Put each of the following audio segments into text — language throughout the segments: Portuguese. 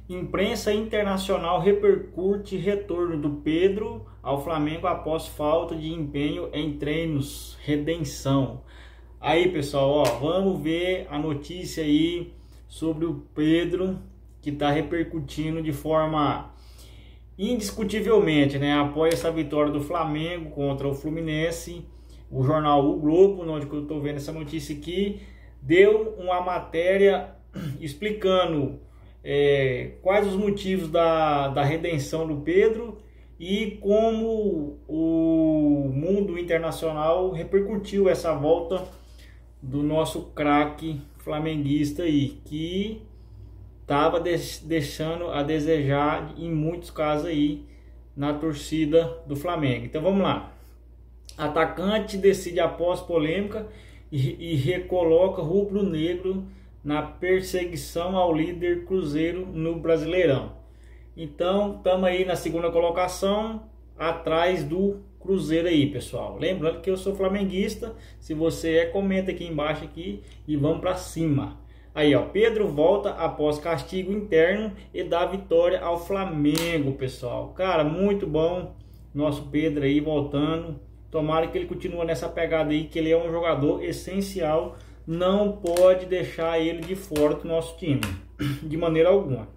Imprensa internacional repercute retorno do Pedro ao Flamengo após falta de empenho em treinos. Redenção. Aí, pessoal, ó, vamos ver a notícia aí sobre o Pedro, que está repercutindo de forma indiscutivelmente, né? Após essa vitória do Flamengo contra o Fluminense, o jornal O Globo, onde eu estou vendo essa notícia aqui, deu uma matéria explicando quais os motivos da redenção do Pedro e como o mundo internacional repercutiu essa volta do nosso craque flamenguista aí, que estava deixando a desejar em muitos casos aí na torcida do Flamengo. Então vamos lá. Atacante decide após polêmica e recoloca rubro-negro na perseguição ao líder Cruzeiro no Brasileirão. Então, estamos aí na segunda colocação, atrás do Cruzeiro aí, pessoal. Lembrando que eu sou flamenguista. Se você comenta aqui embaixo aqui e vamos para cima. Aí, ó, Pedro volta após castigo interno e dá vitória ao Flamengo, pessoal. Cara, muito bom nosso Pedro aí voltando. Tomara que ele continue nessa pegada aí, que ele é um jogador essencial. Não pode deixar ele de fora do nosso time, de maneira alguma.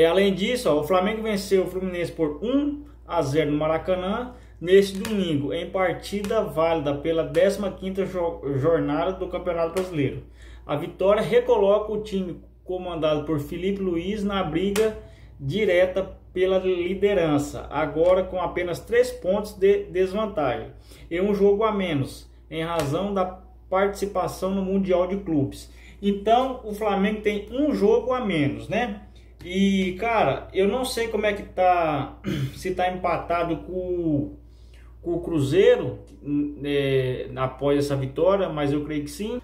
Além disso, ó, o Flamengo venceu o Fluminense por 1-0 no Maracanã neste domingo, em partida válida pela 15ª jornada do Campeonato Brasileiro. A vitória recoloca o time comandado por Felipe Luiz na briga direta pela liderança, agora com apenas 3 pontos de desvantagem e um jogo a menos, em razão da participação no Mundial de Clubes. Então o Flamengo tem um jogo a menos, né? E cara, eu não sei como é que tá, se tá empatado com o Cruzeiro após essa vitória, mas eu creio que sim.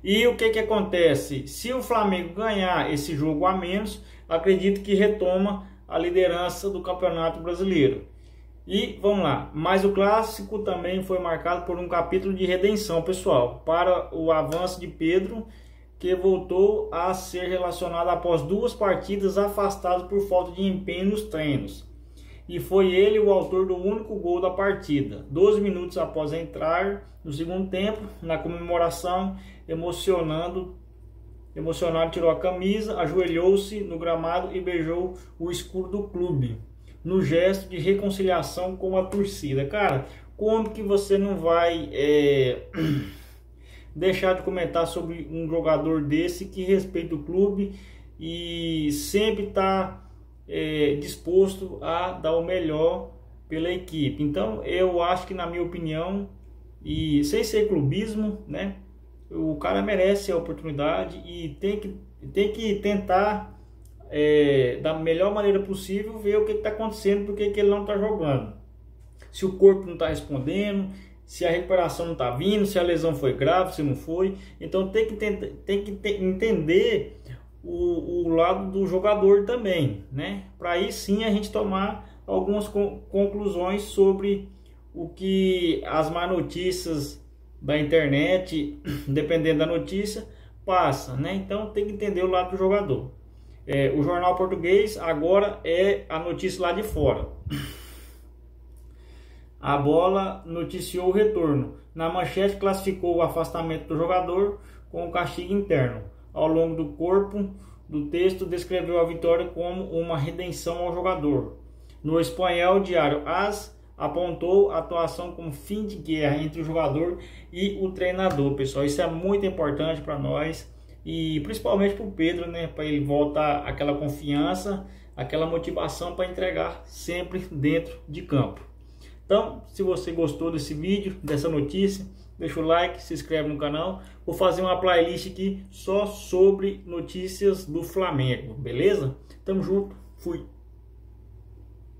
E o que acontece? Se o Flamengo ganhar esse jogo a menos, acredito que retoma a liderança do Campeonato Brasileiro. E vamos lá, mas o clássico também foi marcado por um capítulo de redenção, pessoal, para o avanço de Pedro, que voltou a ser relacionado após 2 partidas afastado por falta de empenho nos treinos. E foi ele o autor do único gol da partida. 12 minutos após entrar no segundo tempo, na comemoração, emocionado, tirou a camisa, ajoelhou-se no gramado e beijou o escudo do clube, no gesto de reconciliação com a torcida. Cara, como que você não vai deixar de comentar sobre um jogador desse que respeita o clube e sempre está disposto a dar o melhor pela equipe? Então eu acho que, na minha opinião, e sem ser clubismo, né, o cara merece a oportunidade e tem que tentar da melhor maneira possível ver o que está acontecendo, porque que ele não está jogando, se o corpo não está respondendo, se a recuperação não está vindo, se a lesão foi grave, se não foi. Então tem que entender o lado do jogador também, né? Para aí sim a gente tomar algumas conclusões sobre o que as más notícias da internet, dependendo da notícia, passa, né? Então tem que entender o lado do jogador. O jornal português agora é a notícia lá de fora. A Bola noticiou o retorno. Na manchete, classificou o afastamento do jogador com o castigo interno. Ao longo do corpo do texto, descreveu a vitória como uma redenção ao jogador. No espanhol, o diário AS apontou a atuação como fim de guerra entre o jogador e o treinador. Pessoal, isso é muito importante para nós e principalmente para o Pedro, né? Para ele voltar aquela confiança, aquela motivação para entregar sempre dentro de campo. Então, se você gostou desse vídeo, dessa notícia, deixa o like, se inscreve no canal. Vou fazer uma playlist aqui só sobre notícias do Flamengo, beleza? Tamo junto, fui!